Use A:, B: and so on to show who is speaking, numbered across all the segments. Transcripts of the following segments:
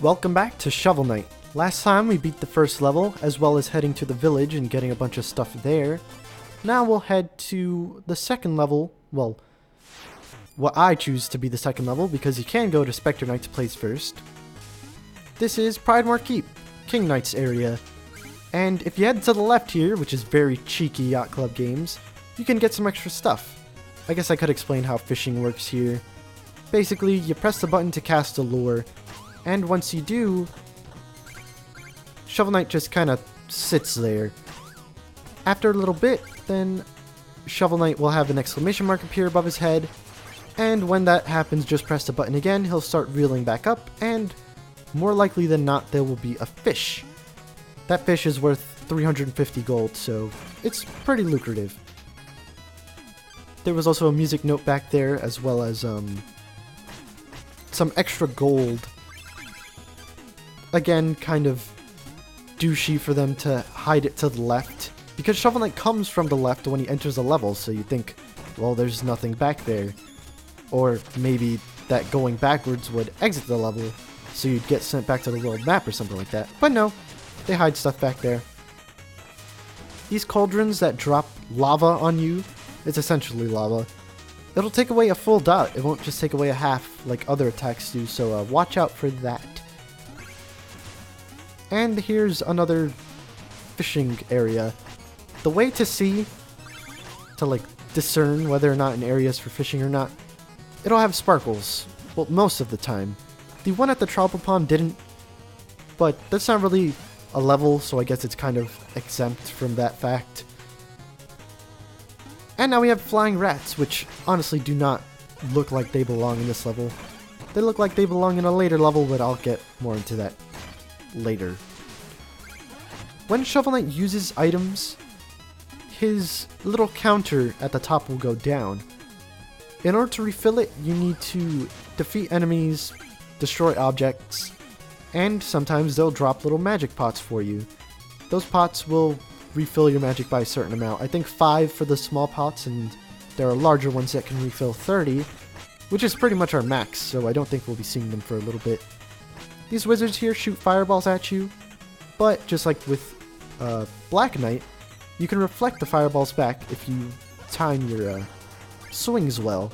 A: Welcome back to Shovel Knight. Last time we beat the first level, as well as heading to the village and getting a bunch of stuff there. Now we'll head to the second level, well, what I choose to be the second level, because you can go to Specter Knight's place first. This is Pridemore Keep, King Knight's area. And if you head to the left here, which is very cheeky Yacht Club games, you can get some extra stuff. I guess I could explain how fishing works here. Basically, you press the button to cast a lure, and once you do, Shovel Knight just kind of sits there. After a little bit, then Shovel Knight will have an exclamation mark appear above his head, and when that happens, just press the button again, he'll start reeling back up, and more likely than not, there will be a fish. That fish is worth 350 gold, so it's pretty lucrative. There was also a music note back there, as well as some extra gold. Again, kind of douchey for them to hide it to the left, because Shovel Knight comes from the left when he enters a level, so you think, well, there's nothing back there. Or maybe that going backwards would exit the level, so you'd get sent back to the world map or something like that. But no, they hide stuff back there. These cauldrons that drop lava on you, it's essentially lava. It'll take away a full dot, it won't just take away a half like other attacks do, so watch out for that. And here's another fishing area. The way to see, to like discern whether or not an area is for fishing or not, it'll have sparkles. Well, most of the time. The one at the tropical pond didn't, but that's not really a level, so I guess it's kind of exempt from that fact. And now we have flying rats, which honestly do not look like they belong in this level. They look like they belong in a later level, but I'll get more into that later. When Shovel Knight uses items, his little counter at the top will go down. In order to refill it, you need to defeat enemies, destroy objects, and sometimes they'll drop little magic pots for you. Those pots will refill your magic by a certain amount. I think 5 for the small pots, and there are larger ones that can refill 30, which is pretty much our max, so I don't think we'll be seeing them for a little bit. These wizards here shoot fireballs at you, but just like with Black Knight, you can reflect the fireballs back if you time your swings well.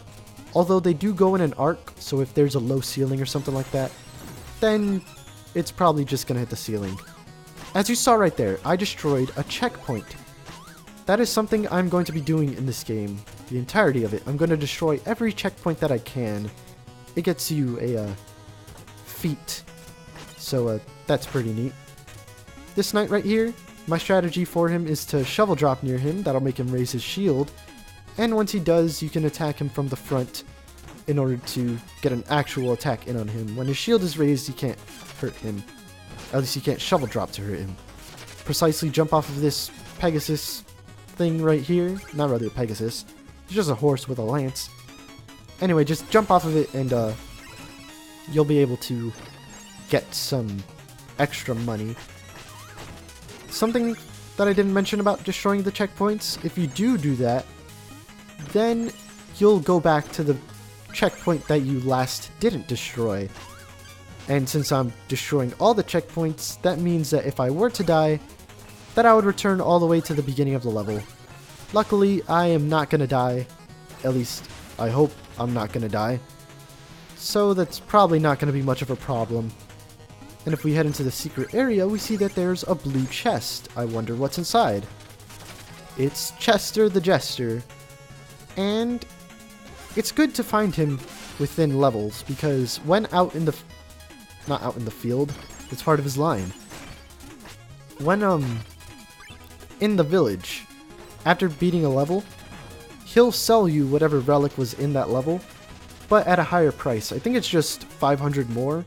A: Although they do go in an arc, so if there's a low ceiling or something like that, then it's probably just going to hit the ceiling. As you saw right there, I destroyed a checkpoint. That is something I'm going to be doing in this game, the entirety of it. I'm going to destroy every checkpoint that I can. It gets you a feat, so that's pretty neat. This knight right here, my strategy for him is to shovel drop near him. That'll make him raise his shield. And once he does, you can attack him from the front in order to get an actual attack in on him. When his shield is raised, you can't hurt him. At least you can't shovel drop to hurt him. Precisely jump off of this Pegasus thing right here. Not really a Pegasus. It's just a horse with a lance. Anyway, just jump off of it and you'll be able to get some extra money. Something that I didn't mention about destroying the checkpoints, if you do that, then you'll go back to the checkpoint that you last didn't destroy. And since I'm destroying all the checkpoints, that means that if I were to die, that I would return all the way to the beginning of the level. Luckily, I am not gonna die. At least, I hope I'm not gonna die. So that's probably not gonna be much of a problem. And if we head into the secret area, we see that there's a blue chest. I wonder what's inside. It's Chester the Jester. And it's good to find him within levels, because when out in the... not out in the field, it's part of his line. When, in the village, after beating a level, he'll sell you whatever relic was in that level, but at a higher price. I think it's just 500 more.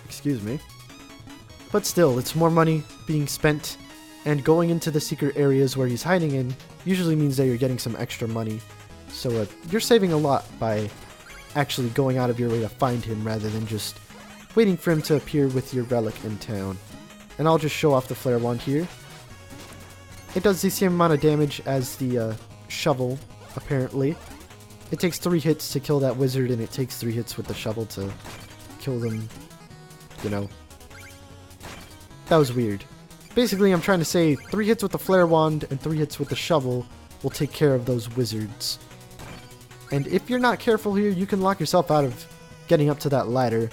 A: Excuse me. But still, it's more money being spent, and going into the secret areas where he's hiding in usually means that you're getting some extra money. So you're saving a lot by actually going out of your way to find him rather than just waiting for him to appear with your relic in town. And I'll just show off the flare wand here. It does the same amount of damage as the shovel, apparently. It takes 3 hits to kill that wizard, and it takes 3 hits with the shovel to kill them you know. That was weird. Basically, I'm trying to say 3 hits with the flare wand and 3 hits with the shovel will take care of those wizards. And if you're not careful here, you can lock yourself out of getting up to that ladder,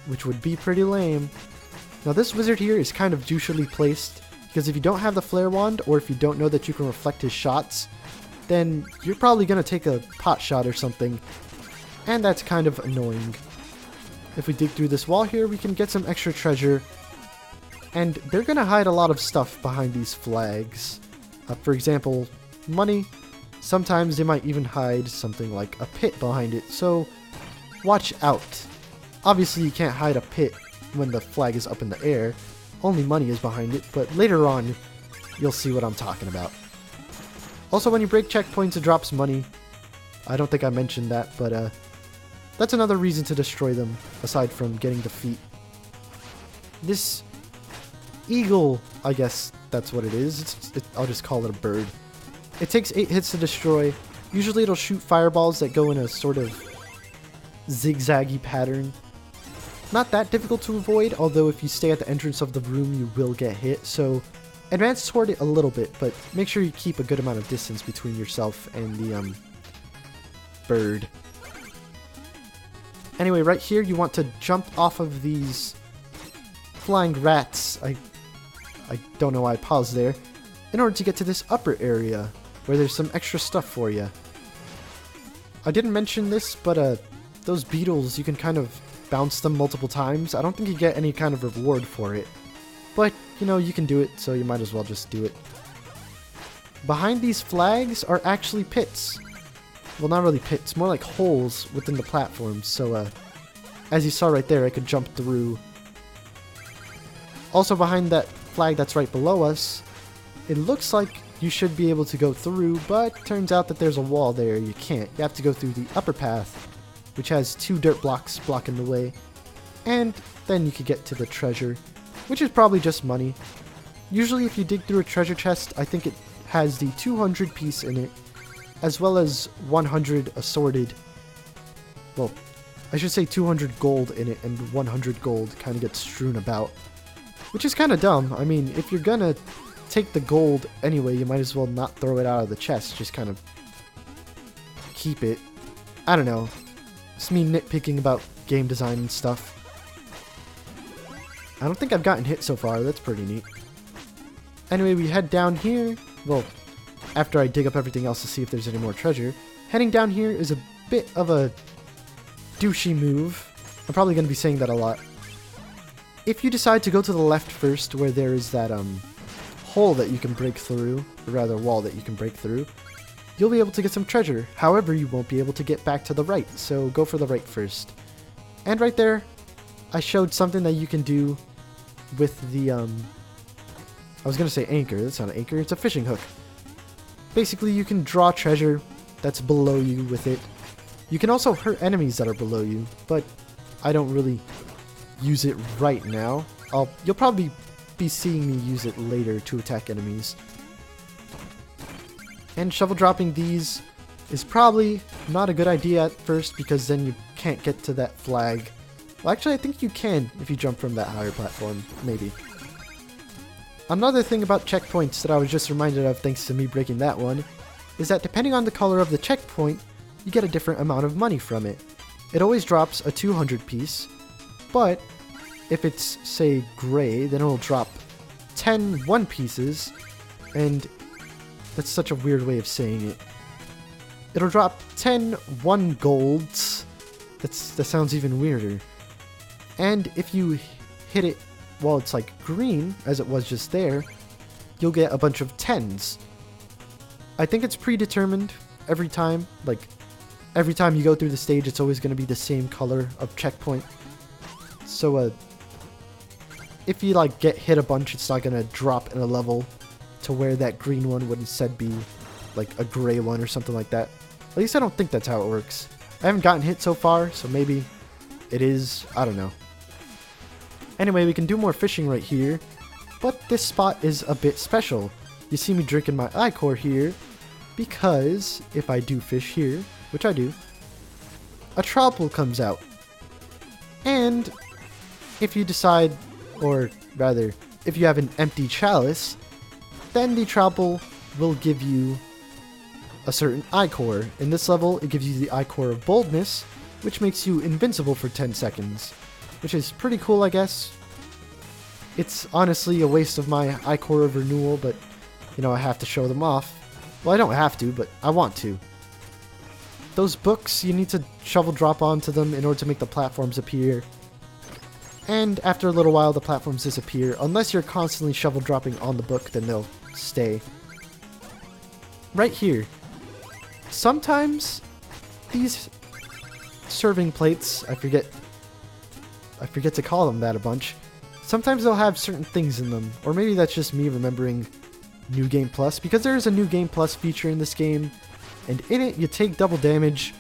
A: which would be pretty lame. Now this wizard here is kind of douchily placed, because if you don't have the flare wand, or if you don't know that you can reflect his shots, then you're probably going to take a pot shot or something, and that's kind of annoying. If we dig through this wall here, we can get some extra treasure, and they're going to hide a lot of stuff behind these flags. For example, money. Sometimes they might even hide something like a pit behind it, so watch out. Obviously you can't hide a pit when the flag is up in the air, only money is behind it, but later on you'll see what I'm talking about. Also, when you break checkpoints, it drops money. I don't think I mentioned that, but that's another reason to destroy them, aside from getting defeat. This eagle, I guess that's what it is. I'll just call it a bird. It takes 8 hits to destroy. Usually it'll shoot fireballs that go in a sort of zigzaggy pattern. Not that difficult to avoid, although if you stay at the entrance of the room you will get hit, so advance toward it a little bit, but make sure you keep a good amount of distance between yourself and the bird. Anyway, right here you want to jump off of these flying rats. I don't know why I paused there. In order to get to this upper area, where there's some extra stuff for you. I didn't mention this, but those beetles, you can kind of bounce them multiple times. I don't think you get any kind of reward for it. But, you know, you can do it, so you might as well just do it. Behind these flags are actually pits. Well, not really pits, more like holes within the platforms, so as you saw right there, I could jump through. Also behind that flag that's right below us, it looks like you should be able to go through, but turns out that there's a wall there. You can't. You have to go through the upper path, which has 2 dirt blocks blocking the way, and then you could get to the treasure, which is probably just money. Usually if you dig through a treasure chest, I think it has the 200 piece in it, as well as 100 assorted, well, I should say 200 gold in it, and 100 gold kind of gets strewn about, which is kind of dumb. I mean, if you're gonna take the gold anyway, you might as well not throw it out of the chest, just kind of keep it. I don't know. It's me nitpicking about game design and stuff. I don't think I've gotten hit so far, that's pretty neat. Anyway, we head down here. Well, after I dig up everything else to see if there's any more treasure. Heading down here is a bit of a douchey move. I'm probably going to be saying that a lot. If you decide to go to the left first, where there is that hole that you can break through, or rather wall that you can break through, you'll be able to get some treasure. However, you won't be able to get back to the right, so go for the right first. And right there, I showed something that you can do with the, I was going to say anchor. That's not an anchor, it's a fishing hook. Basically, you can draw treasure that's below you with it. You can also hurt enemies that are below you, but I don't really use it right now. You'll probably be seeing me use it later to attack enemies. And shovel dropping these is probably not a good idea at first, because then you can't get to that flag. Well, actually, I think you can if you jump from that higher platform, maybe. Another thing about checkpoints that I was just reminded of thanks to me breaking that one, is that depending on the color of the checkpoint, you get a different amount of money from it. It always drops a 200 piece, but if it's, say, gray, then it'll drop 10 1 pieces, and that's such a weird way of saying it. It'll drop 10 1 golds. That sounds even weirder. And if you hit it while it's like green, as it was just there, you'll get a bunch of 10s. I think it's predetermined every time. Like, every time you go through the stage, it's always going to be the same color of checkpoint. So, if you like get hit a bunch, it's not going to drop in a level to where that green one would instead be like a gray one or something like that. At least I don't think that's how it works. I haven't gotten hit so far, so maybe it is. I don't know. Anyway, we can do more fishing right here, but this spot is a bit special. You see me drinking my ichor here, because if I do fish here, which I do, a troupple comes out. And if you decide, or rather, if you have an empty chalice, then the Trowel will give you a certain Ichor. In this level, it gives you the Ichor of Boldness, which makes you invincible for 10 seconds, which is pretty cool, I guess. It's honestly a waste of my Ichor of Renewal, but, you know, I have to show them off. Well, I don't have to, but I want to. Those books, you need to shovel drop onto them in order to make the platforms appear. And after a little while, the platforms disappear. Unless you're constantly shovel dropping on the book, then they'll stay. Right here. Sometimes these serving plates, I forget to call them that a bunch. Sometimes they'll have certain things in them, or maybe that's just me remembering New Game Plus, because there is a New Game Plus feature in this game, and in it you take double damage,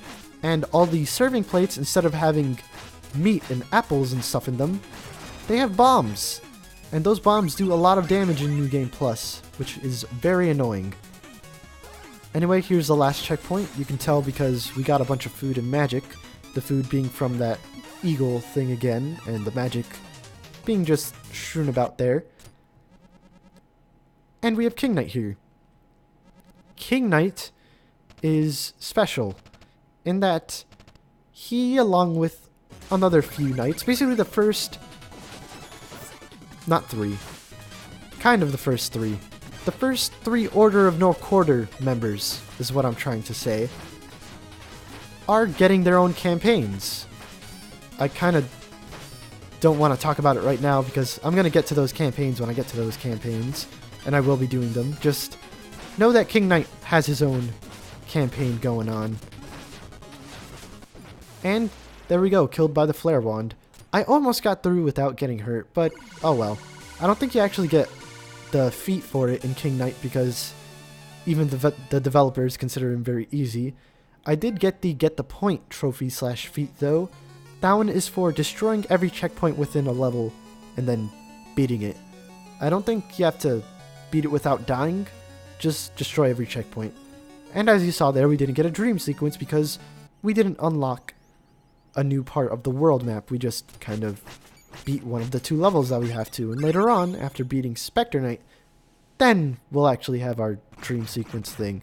A: and all the serving plates, instead of having meat and apples and stuff in them, they have bombs. And those bombs do a lot of damage in New Game Plus, which is very annoying. Anyway, here's the last checkpoint. You can tell because we got a bunch of food and magic, the food being from that eagle thing again, and the magic being just strewn about there. And we have King Knight here. King Knight is special in that he, along with another few knights, basically the first, not three, kind of the first three. The first three Order of No Quarter members, is what I'm trying to say, are getting their own campaigns. I kind of don't want to talk about it right now because I'm going to get to those campaigns when I get to those campaigns, and I will be doing them. Just know that King Knight has his own campaign going on. And there we go, killed by the Flare Wand. I almost got through without getting hurt, but oh well. I don't think you actually get the feat for it in King Knight because even the developers consider him very easy. I did get the Get the Point trophy slash feat though. That one is for destroying every checkpoint within a level and then beating it. I don't think you have to beat it without dying, just destroy every checkpoint. And as you saw there, we didn't get a dream sequence because we didn't unlock a new part of the world map. We just kind of beat one of the two levels that we have to, and later on, after beating Specter Knight, then we'll actually have our dream sequence thing.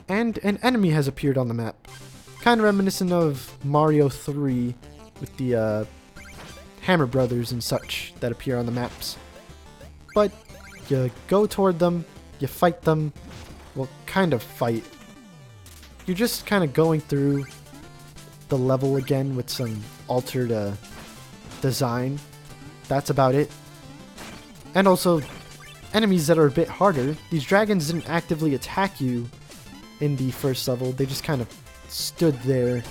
A: And an enemy has appeared on the map, kind of reminiscent of Mario 3 with the Hammer Brothers and such that appear on the maps. But you go toward them, you fight them, well, kind of fight. You're just kind of going through the level again with some altered design. That's about it. And also, enemies that are a bit harder. These dragons didn't actively attack you in the first level. They just kind of stood there,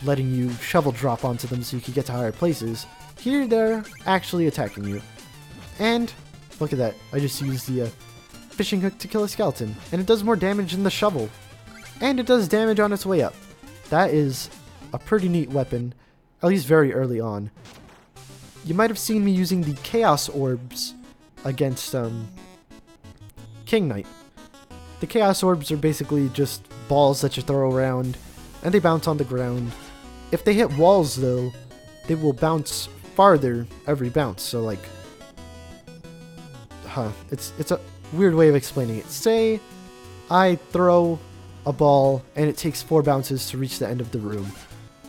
A: letting you shovel drop onto them so you could get to higher places. Here, they're actually attacking you. And, look at that. I just used the fishing hook to kill a skeleton. And it does more damage than the shovel. And it does damage on its way up. That is a pretty neat weapon, at least very early on. You might have seen me using the Chaos Orbs against King Knight. The Chaos Orbs are basically just balls that you throw around, and they bounce on the ground. If they hit walls, though, they will bounce farther every bounce. So, like, it's a weird way of explaining it. Say I throw a ball and it takes 4 bounces to reach the end of the room.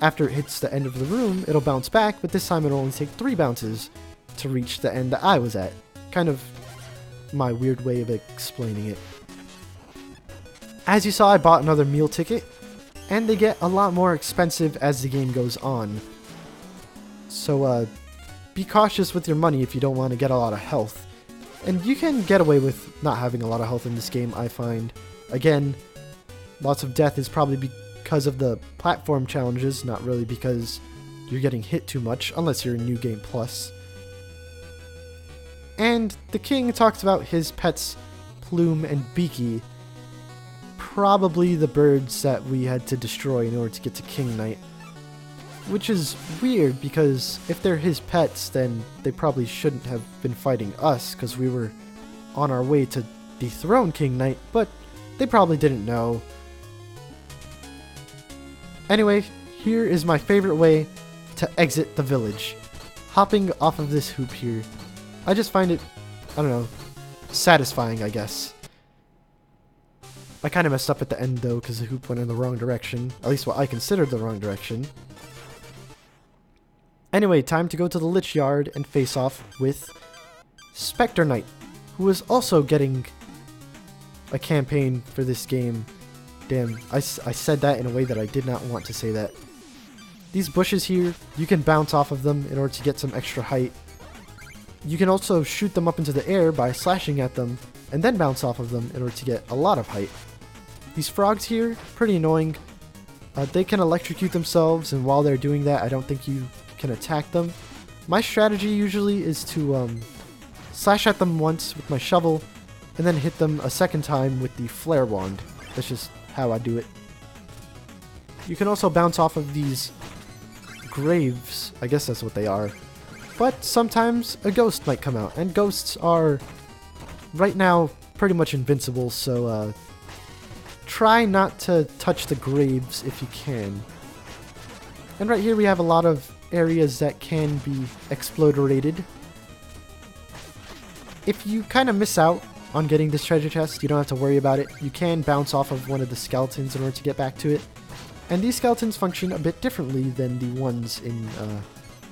A: After it hits the end of the room, it'll bounce back, but this time it'll only take 3 bounces to reach the end that I was at. Kind of my weird way of explaining it. As you saw, I bought another meal ticket, and they get a lot more expensive as the game goes on. So, be cautious with your money if you don't want to get a lot of health. And you can get away with not having a lot of health in this game, I find. Again, lots of death is probably because of the platform challenges, not really because you're getting hit too much, unless you're in New Game Plus. And the king talks about his pets, Plume and Beaky, probably the birds that we had to destroy in order to get to King Knight. Which is weird, because if they're his pets, then they probably shouldn't have been fighting us, because we were on our way to dethrone King Knight, but they probably didn't know. Anyway, here is my favorite way to exit the village. Hopping off of this hoop here, I just find it, I don't know, satisfying, I guess. I kind of messed up at the end though, because the hoop went in the wrong direction. At least what I considered the wrong direction. Anyway, time to go to the Lich Yard and face off with Specter Knight, who is also getting a campaign for this game. Damn, I said that in a way that I did not want to say that. These bushes here, you can bounce off of them in order to get some extra height. You can also shoot them up into the air by slashing at them, and then bounce off of them in order to get a lot of height. These frogs here, pretty annoying. They can electrocute themselves, and while they're doing that, I don't think you can attack them. My strategy usually is to slash at them once with my shovel, and then hit them a second time with the flare wand. That's just how I do it. You can also bounce off of these graves, I guess that's what they are. But sometimes a ghost might come out, and ghosts are, right now, pretty much invincible, so try not to touch the graves if you can. And right here we have a lot of areas that can be explorated. If you kind of miss out on getting this treasure chest, you don't have to worry about it. You can bounce off of one of the skeletons in order to get back to it. And these skeletons function a bit differently than the ones in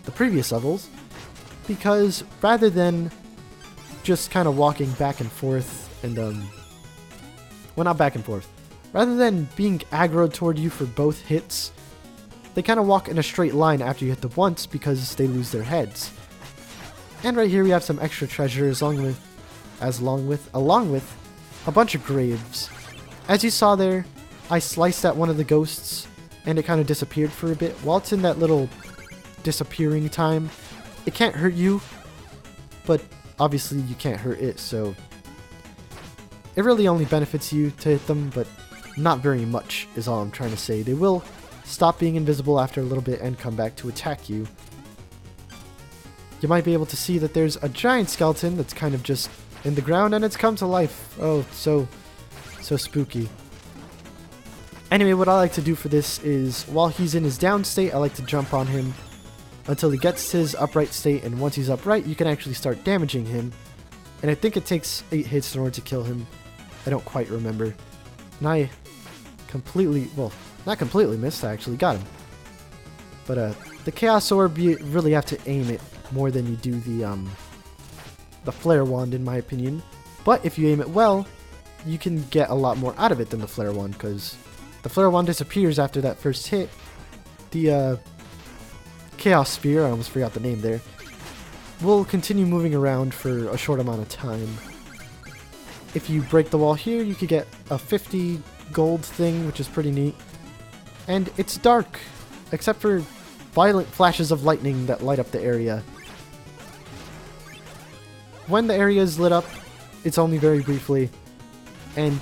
A: the previous levels, because rather than just kind of walking back and forth and, well, not back and forth, rather than being aggroed toward you for both hits, they kind of walk in a straight line after you hit them once because they lose their heads. And right here we have some extra treasure along with a bunch of graves. As you saw there, I sliced at one of the ghosts and it kind of disappeared for a bit. While it's in that little disappearing time, it can't hurt you, but obviously you can't hurt it, so it really only benefits you to hit them, but not very much is all I'm trying to say. They will stop being invisible after a little bit and come back to attack you. You might be able to see that there's a giant skeleton that's kind of just in the ground and it's come to life. Oh, so spooky. Anyway, what I like to do for this is, while he's in his down state, I like to jump on him until he gets to his upright state, and once he's upright, you can actually start damaging him. And I think it takes 8 hits in order to kill him. I don't quite remember. And I completely, well, not completely missed, I actually got him. But the Chaos Orb, you really have to aim it more than you do the Flare Wand, in my opinion. But if you aim it well, you can get a lot more out of it than the Flare Wand, because the Flare Wand disappears after that first hit. The Chaos Sphere, I almost forgot the name there, will continue moving around for a short amount of time. If you break the wall here, you could get a 50 gold thing, which is pretty neat. And it's dark, except for violent flashes of lightning that light up the area. When the area is lit up, it's only very briefly, and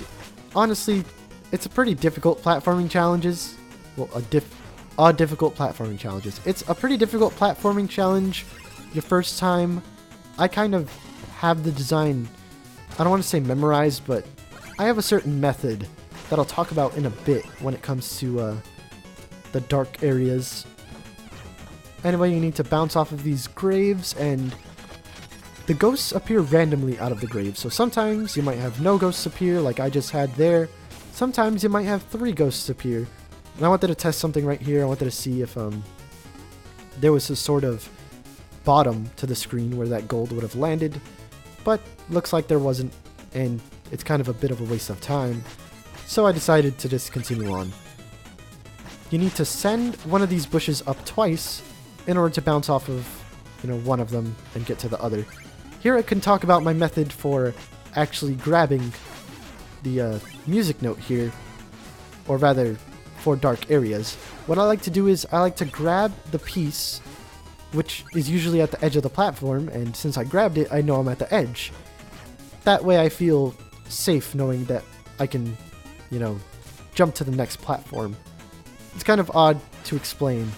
A: honestly, it's a pretty difficult platforming challenges. Well, difficult platforming challenges. It's a pretty difficult platforming challenge your first time. I kind of have the design, I don't want to say memorized, but I have a certain method that I'll talk about in a bit when it comes to the dark areas. Anyway, you need to bounce off of these graves, and the ghosts appear randomly out of the graves. So sometimes you might have no ghosts appear like I just had there. Sometimes you might have 3 ghosts appear. And I wanted to test something right here. I wanted to see if there was a sort of bottom to the screen where that gold would have landed. But looks like there wasn't, and it's kind of a bit of a waste of time. So I decided to just continue on. You need to send one of these bushes up twice in order to bounce off of, one of them and get to the other. Here I can talk about my method for actually grabbing the music note here, or rather for dark areas. What I like to do is I like to grab the piece, which is usually at the edge of the platform, and since I grabbed it, I know I'm at the edge. That way I feel safe knowing that I can, jump to the next platform. It's kind of odd to explain.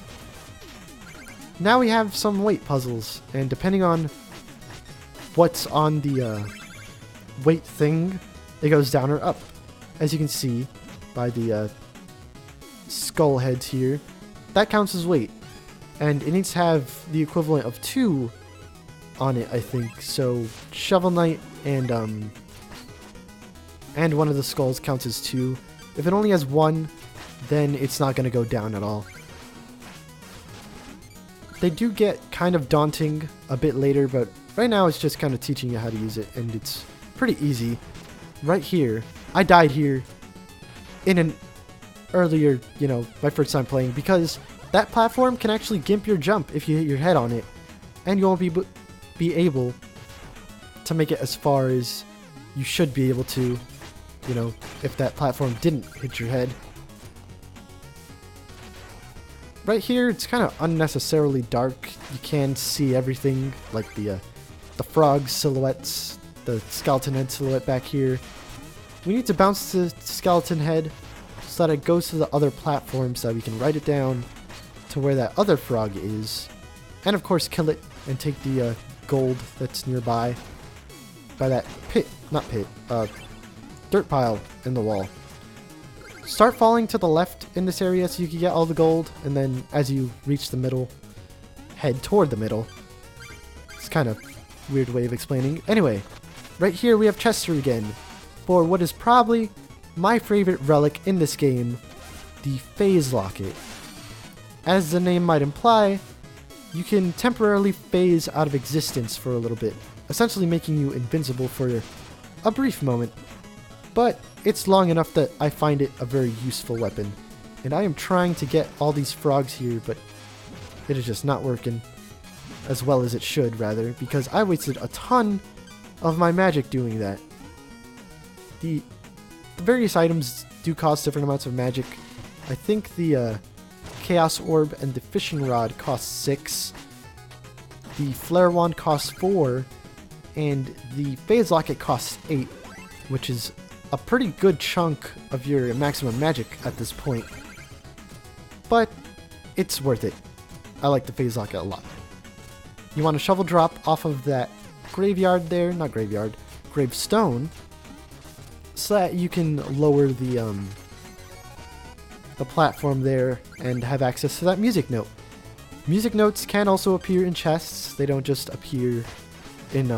A: Now we have some weight puzzles, and depending on what's on the weight thing, it goes down or up. As you can see by the skull heads here, that counts as weight. And it needs to have the equivalent of 2 on it, I think. So Shovel Knight and one of the skulls counts as 2. If it only has 1, then it's not going to go down at all. They do get kind of daunting a bit later, but right now it's just kind of teaching you how to use it, and it's pretty easy. Right here, I died here in an earlier, my first time playing, because that platform can actually gimp your jump if you hit your head on it, and you won't be able to make it as far as you should be able to, if that platform didn't hit your head. Right here, it's kind of unnecessarily dark. You can see everything, like the frog silhouettes, the skeleton head silhouette back here. We need to bounce the skeleton head so that it goes to the other platform so that we can write it down to where that other frog is. And of course kill it and take the gold that's nearby by that dirt pile in the wall. Start falling to the left in this area so you can get all the gold, and then as you reach the middle, head toward the middle. It's kind of a weird way of explaining. Anyway, right here we have Chester again for what is probably my favorite relic in this game, the Phase Locket. As the name might imply, you can temporarily phase out of existence for a little bit, essentially making you invincible for a brief moment. But it's long enough that I find it a very useful weapon. And I am trying to get all these frogs here, but it is just not working as well as it should, rather, because I wasted a ton of my magic doing that. The various items do cost different amounts of magic. I think the Chaos Orb and the Fishing Rod cost 6. The Flare Wand costs 4. And the Phase Locket costs 8, which is a pretty good chunk of your maximum magic at this point. But it's worth it. I like the Phase Locket a lot. You want a shovel drop off of that graveyard there, not graveyard, gravestone, so that you can lower the platform there and have access to that music note. Music notes can also appear in chests. They don't just appear in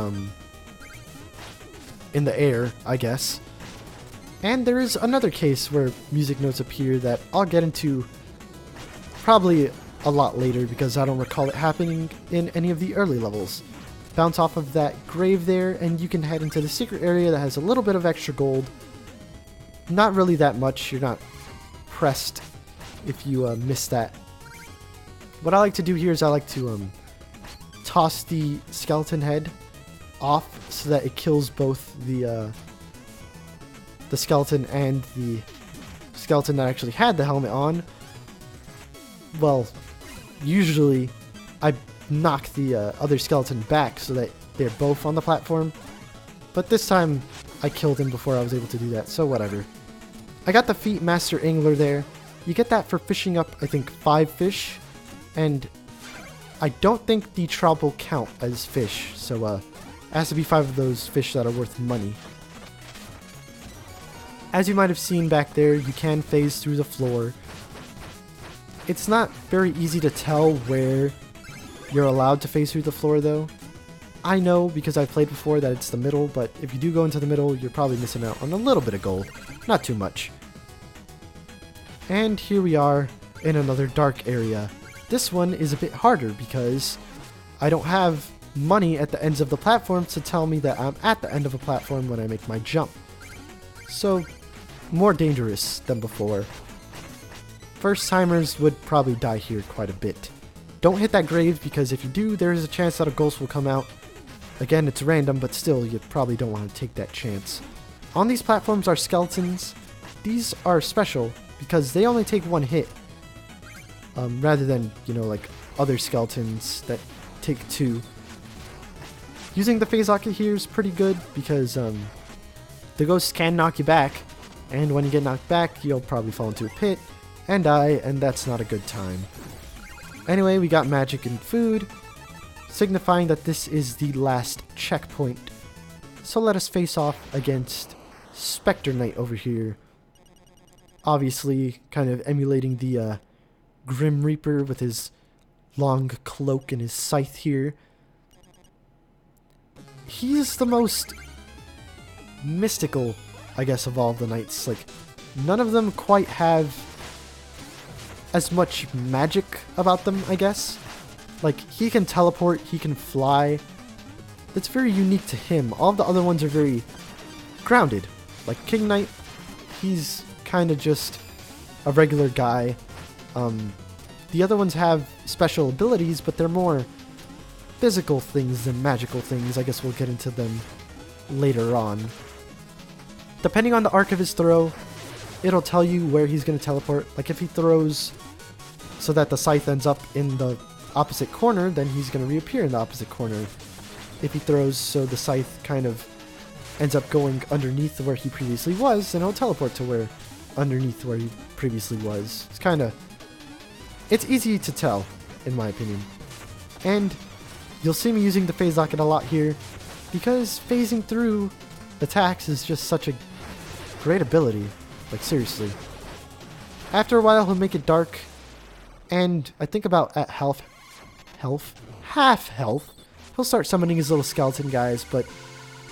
A: the air, I guess. And there is another case where music notes appear that I'll get into probably a lot later because I don't recall it happening in any of the early levels. Bounce off of that grave there and you can head into the secret area that has a little bit of extra gold. Not really that much, you're not pressed if you miss that. What I like to do here is I like to toss the skeleton head off so that it kills both the skeleton and the skeleton that actually had the helmet on. Well, usually I knock the other skeleton back so that they're both on the platform, but this time I killed him before I was able to do that, so whatever. I got the Feet Master Angler there. You get that for fishing up, I think, 5 fish, and I don't think the trout will count as fish, so it has to be 5 of those fish that are worth money. As you might have seen back there, you can phase through the floor. It's not very easy to tell where you're allowed to phase through the floor, though. I know, because I've played before, that it's the middle, but if you do go into the middle, you're probably missing out on a little bit of gold. Not too much. And here we are in another dark area. This one is a bit harder because I don't have money at the ends of the platform to tell me that I'm at the end of a platform when I make my jump. So, more dangerous than before. First-timers would probably die here quite a bit. Don't hit that grave because if you do, there is a chance that a ghost will come out. Again, it's random, but still, you probably don't want to take that chance. On these platforms are skeletons. These are special because they only take 1 hit. Rather than, like other skeletons that take 2. Using the Phase Locket here is pretty good because the ghosts can knock you back, and when you get knocked back, you'll probably fall into a pit and die, and that's not a good time. Anyway, we got magic and food, signifying that this is the last checkpoint. So let us face off against Specter Knight over here. Obviously, kind of emulating the Grim Reaper with his long cloak and his scythe here. He's the most mystical, I guess, of all the knights. Like, none of them quite have as much magic about them, I guess. Like, he can teleport, he can fly. That's very unique to him. All the other ones are very grounded. Like King Knight, he's kind of just a regular guy. The other ones have special abilities, but they're more physical things than magical things. I guess we'll get into them later on. Depending on the arc of his throw, it'll tell you where he's going to teleport. Like if he throws so that the scythe ends up in the opposite corner, then he's going to reappear in the opposite corner. If he throws so the scythe kind of ends up going underneath where he previously was, then he'll teleport to where underneath where he previously was. It's easy to tell, in my opinion. And you'll see me using the phase locket a lot here, because phasing through attacks is just such a great ability. Like seriously. After a while he'll make it dark, and I think about at half health, he'll start summoning his little skeleton guys, but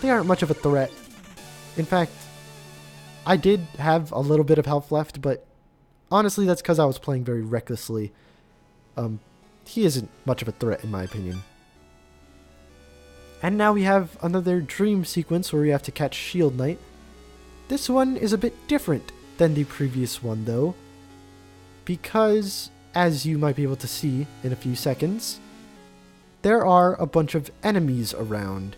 A: they aren't much of a threat. In fact, I did have a little bit of health left, but honestly that's because I was playing very recklessly. He isn't much of a threat in my opinion. And now we have another dream sequence where we have to catch Shield Knight. This one is a bit different than the previous one though, because as you might be able to see in a few seconds, there are a bunch of enemies around.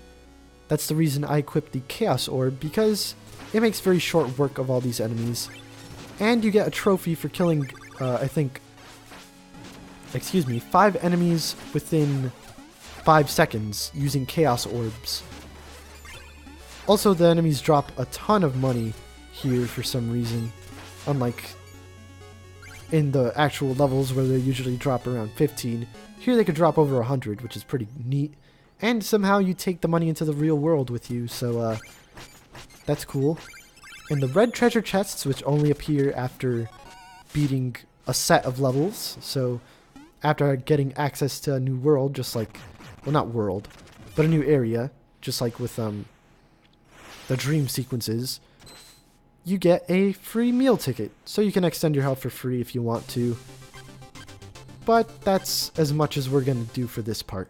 A: That's the reason I equipped the Chaos Orb, because it makes very short work of all these enemies. And you get a trophy for killing, I think, 5 enemies within 5 seconds using Chaos Orbs. Also, the enemies drop a ton of money here for some reason, unlike in the actual levels where they usually drop around 15. Here they could drop over 100, which is pretty neat. And somehow you take the money into the real world with you, so that's cool. And the red treasure chests, which only appear after beating a set of levels, so after getting access to a new world, just like, well, not world, but a new area, just like with the dream sequences, you get a free meal ticket, so you can extend your health for free if you want to. But that's as much as we're going to do for this part.